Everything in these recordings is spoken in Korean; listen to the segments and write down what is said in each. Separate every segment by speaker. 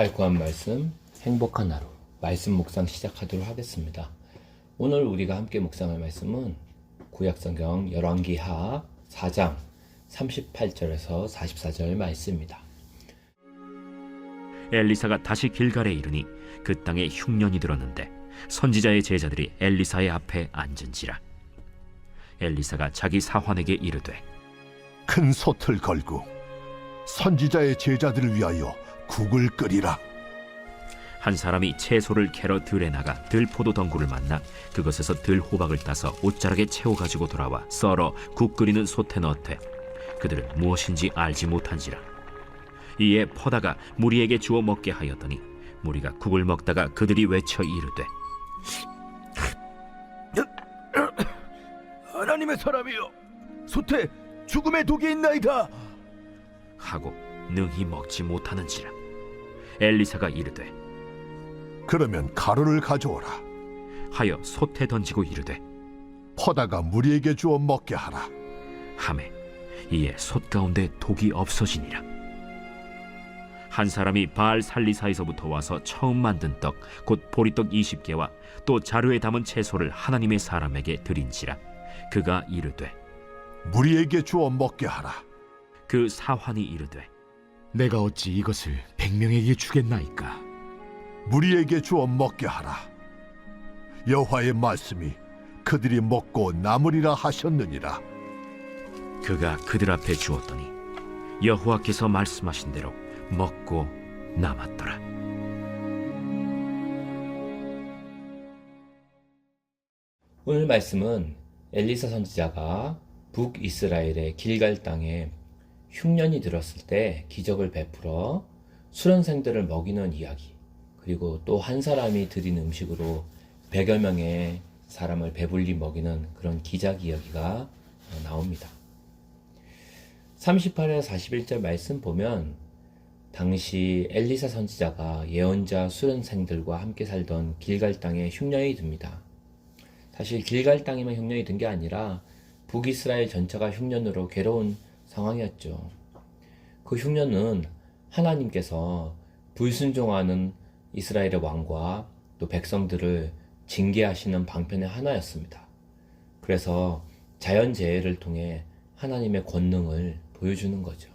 Speaker 1: 잘 구한 말씀, 행복한 하루, 말씀 묵상 시작하도록 하겠습니다. 오늘 우리가 함께 묵상할 말씀은 구약성경 열왕기하 4장 38절에서 44절 말씀입니다.
Speaker 2: 엘리사가 다시 길갈에 이르니 그 땅에 흉년이 들었는데 선지자의 제자들이 엘리사의 앞에 앉은지라. 엘리사가 자기 사환에게 이르되
Speaker 3: 큰 솥을 걸고 선지자의 제자들을 위하여 국을 끓이라.
Speaker 2: 한 사람이 채소를 캐러 들에 나가 들포도 덩굴을 만나 그것에서 들호박을 따서 옷자락에 채워가지고 돌아와 썰어 국 끓이는 솥에 넣되 그들은 무엇인지 알지 못한지라. 이에 퍼다가 무리에게 주어 먹게 하였더니 무리가 국을 먹다가 그들이 외쳐 이르되
Speaker 3: 하나님의 사람이여, 솥에 죽음의 독이 있나이다
Speaker 2: 하고 능히 먹지 못하는지라. 엘리사가 이르되
Speaker 3: 그러면 가루를 가져오라.
Speaker 2: 하여 솥에 던지고 이르되
Speaker 3: 퍼다가 무리에게 주어 먹게 하라.
Speaker 2: 하매 이에 솥 가운데 독이 없어지니라. 한 사람이 바알 살리사에서부터 와서 처음 만든 떡 곧 보리떡 20개와 또 자루에 담은 채소를 하나님의 사람에게 드린지라. 그가 이르되
Speaker 3: 무리에게 주어 먹게 하라.
Speaker 2: 그 사환이 이르되
Speaker 4: 내가 어찌 이것을 100명에게 주겠나이까?
Speaker 3: 무리에게 주어 먹게 하라. 여호와의 말씀이 그들이 먹고 남으리라 하셨느니라.
Speaker 2: 그가 그들 앞에 주었더니 여호와께서 말씀하신 대로 먹고 남았더라.
Speaker 1: 오늘 말씀은 엘리사 선지자가 북이스라엘의 길갈 땅에 흉년이 들었을 때 기적을 베풀어 수련생들을 먹이는 이야기, 그리고 또 한 사람이 드린 음식으로 100여 명의 사람을 배불리 먹이는 그런 기적 이야기가 나옵니다. 38에서 41절 말씀 보면 당시 엘리사 선지자가 예언자 수련생들과 함께 살던 길갈 땅에 흉년이 듭니다. 사실 길갈 땅에만 흉년이 든 게 아니라 북이스라엘 전체가 흉년으로 괴로운 상황이었죠. 그 흉년은 하나님께서 불순종하는 이스라엘의 왕과 또 백성들을 징계하시는 방편의 하나였습니다. 그래서 자연재해를 통해 하나님의 권능을 보여주는 거죠.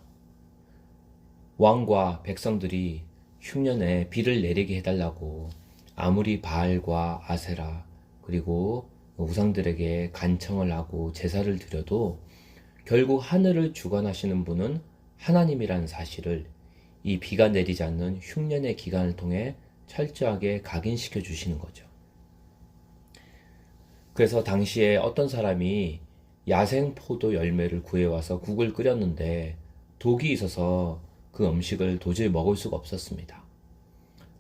Speaker 1: 왕과 백성들이 흉년에 비를 내리게 해달라고 아무리 바알과 아세라 그리고 우상들에게 간청을 하고 제사를 드려도 결국 하늘을 주관하시는 분은 하나님이라는 사실을 이 비가 내리지 않는 흉년의 기간을 통해 철저하게 각인시켜 주시는 거죠. 그래서 당시에 어떤 사람이 야생 포도 열매를 구해와서 국을 끓였는데 독이 있어서 그 음식을 도저히 먹을 수가 없었습니다.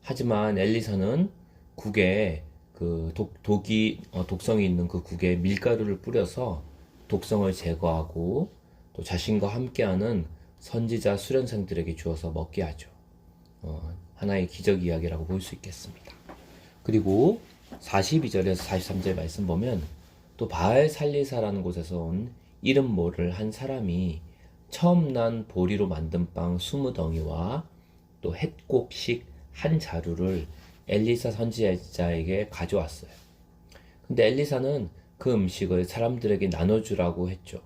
Speaker 1: 하지만 엘리사는 국에 그 독성이 있는 그 국에 밀가루를 뿌려서 독성을 제거하고 또 자신과 함께하는 선지자 수련생들에게 주어서 먹게 하죠. 하나의 기적 이야기라고 볼 수 있겠습니다. 그리고 42절에서 43절 말씀 보면 또 바알 살리사라는 곳에서 온 이름 모를 한 사람이 처음 난 보리로 만든 빵 20덩이와 또 햇곡식 한 자루를 엘리사 선지자에게 가져왔어요. 근데 엘리사는 그 음식을 사람들에게 나눠주라고 했죠.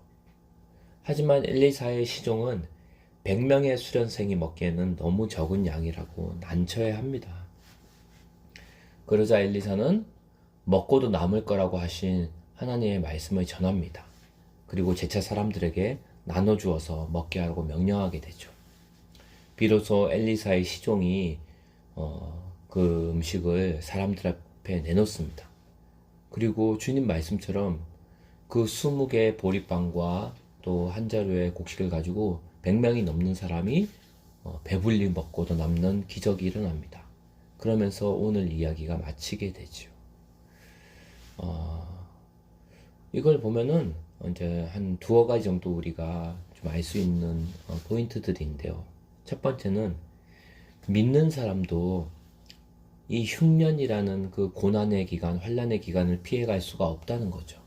Speaker 1: 하지만 엘리사의 시종은 100명의 수련생이 먹기에는 너무 적은 양이라고 난처해합니다. 그러자 엘리사는 먹고도 남을 거라고 하신 하나님의 말씀을 전합니다. 그리고 제차 사람들에게 나눠주어서 먹게 하라고 명령하게 되죠. 비로소 엘리사의 시종이 그 음식을 사람들 앞에 내놓습니다. 그리고 주님 말씀처럼 그 20개의 보리빵과 또 한 자루의 곡식을 가지고 100명이 넘는 사람이 배불리 먹고도 남는 기적이 일어납니다. 그러면서 오늘 이야기가 마치게 되죠. 이걸 보면은 이제 한 두어 가지 정도 우리가 좀 알 수 있는 포인트들인데요. 첫 번째는 믿는 사람도 이 흉년이라는 그 고난의 기간, 환난의 기간을 피해갈 수가 없다는 거죠.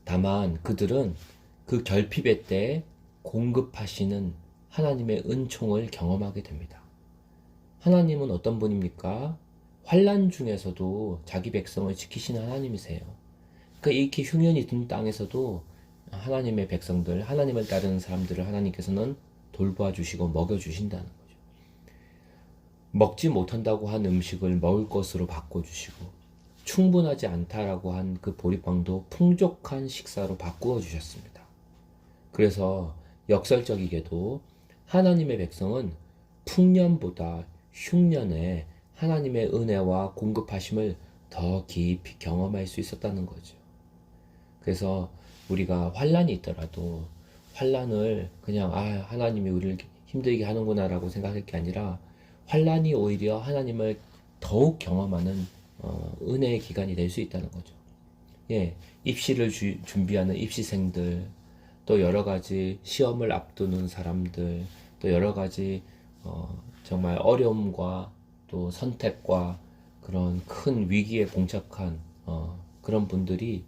Speaker 1: 다만 그들은 그 결핍의 때에 공급하시는 하나님의 은총을 경험하게 됩니다. 하나님은 어떤 분입니까? 환난 중에서도 자기 백성을 지키시는 하나님이세요. 그러니까 이렇게 흉년이 든 땅에서도 하나님의 백성들, 하나님을 따르는 사람들을 하나님께서는 돌봐 주시고 먹여 주신다는 거죠. 먹지 못한다고 한 음식을 먹을 것으로 바꿔 주시고, 충분하지 않다라고 한 그 보리빵도 풍족한 식사로 바꾸어 주셨습니다. 그래서 역설적이게도 하나님의 백성은 풍년보다 흉년에 하나님의 은혜와 공급하심을 더 깊이 경험할 수 있었다는 거죠. 그래서 우리가 환난이 있더라도 환난을 그냥 하나님이 우리를 힘들게 하는구나 라고 생각할 게 아니라, 환난이 오히려 하나님을 더욱 경험하는 은혜의 기간이 될 수 있다는 거죠. 예, 입시를 준비하는 입시생들, 또 여러 가지 시험을 앞두는 사람들, 또 여러 가지 정말 어려움과 또 선택과 그런 큰 위기에 봉착한 그런 분들이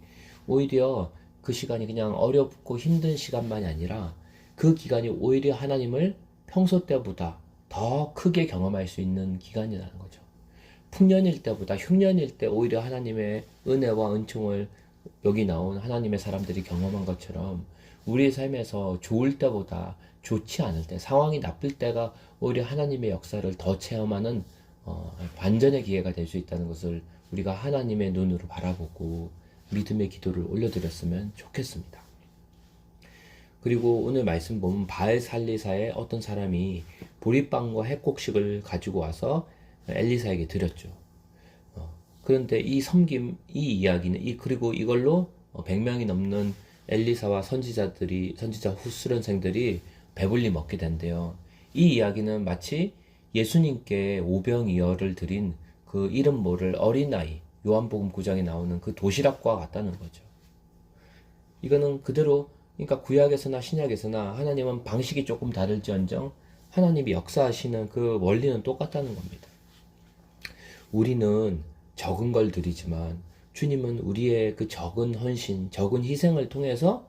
Speaker 1: 오히려 그 시간이 그냥 어렵고 힘든 시간만이 아니라 그 기간이 오히려 하나님을 평소 때보다 더 크게 경험할 수 있는 기간이라는 거죠. 풍년일 때보다 흉년일 때 오히려 하나님의 은혜와 은총을 여기 나온 하나님의 사람들이 경험한 것처럼, 우리의 삶에서 좋을 때보다 좋지 않을 때, 상황이 나쁠 때가 오히려 하나님의 역사를 더 체험하는 반전의 기회가 될 수 있다는 것을 우리가 하나님의 눈으로 바라보고 믿음의 기도를 올려드렸으면 좋겠습니다. 그리고 오늘 말씀 보면 바알살리사의 어떤 사람이 보리빵과 핵곡식을 가지고 와서 엘리사에게 드렸죠. 그런데 이 섬김, 이 이야기는 그리고 이걸로 100명이 넘는 엘리사와 선지자 후수련생들이 배불리 먹게 된대요. 이 이야기는 마치 예수님께 오병이어를 드린 그 이름 모를 어린아이, 요한복음 9장에 나오는 그 도시락과 같다는 거죠. 이거는 그대로, 그러니까 구약에서나 신약에서나 하나님은 방식이 조금 다를지언정 하나님이 역사하시는 그 원리는 똑같다는 겁니다. 우리는 적은 걸 드리지만 주님은 우리의 그 적은 헌신, 적은 희생을 통해서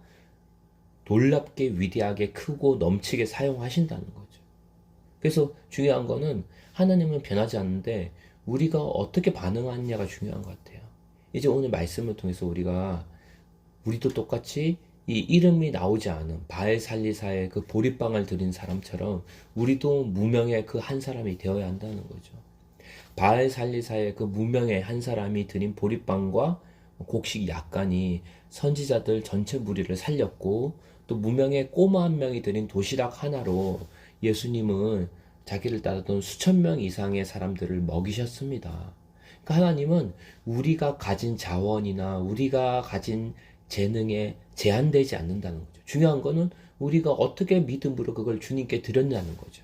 Speaker 1: 놀랍게 위대하게 크고 넘치게 사용하신다는 거죠. 그래서 중요한 거는 하나님은 변하지 않는데 우리가 어떻게 반응하느냐가 중요한 것 같아요. 이제 오늘 말씀을 통해서 우리도 똑같이 이 이름이 나오지 않은 바알살리사의 그 보리빵을 드린 사람처럼 우리도 무명의 그 한 사람이 되어야 한다는 거죠. 바알살리사의 그 무명의 한 사람이 드린 보리빵과 곡식 약간이 선지자들 전체 무리를 살렸고, 또 무명의 꼬마 한 명이 드린 도시락 하나로 예수님은 자기를 따르던 수천 명 이상의 사람들을 먹이셨습니다. 그러니까 하나님은 우리가 가진 자원이나 우리가 가진 재능에 제한되지 않는다는 거죠. 중요한 거는 우리가 어떻게 믿음으로 그걸 주님께 드렸냐는 거죠.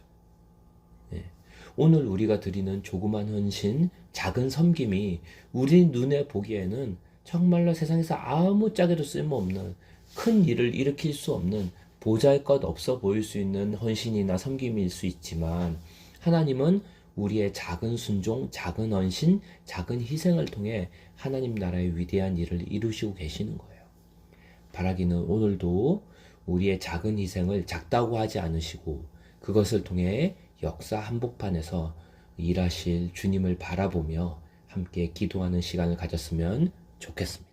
Speaker 1: 오늘 우리가 드리는 조그만 헌신, 작은 섬김이 우리 눈에 보기에는 정말로 세상에서 아무짝에도 쓸모없는, 큰 일을 일으킬 수 없는, 보잘것없어 보일 수 있는 헌신이나 섬김일 수 있지만, 하나님은 우리의 작은 순종, 작은 헌신, 작은 희생을 통해 하나님 나라의 위대한 일을 이루시고 계시는 거예요. 바라기는 오늘도 우리의 작은 희생을 작다고 하지 않으시고 그것을 통해 역사 한복판에서 일하실 주님을 바라보며 함께 기도하는 시간을 가졌으면 좋겠습니다.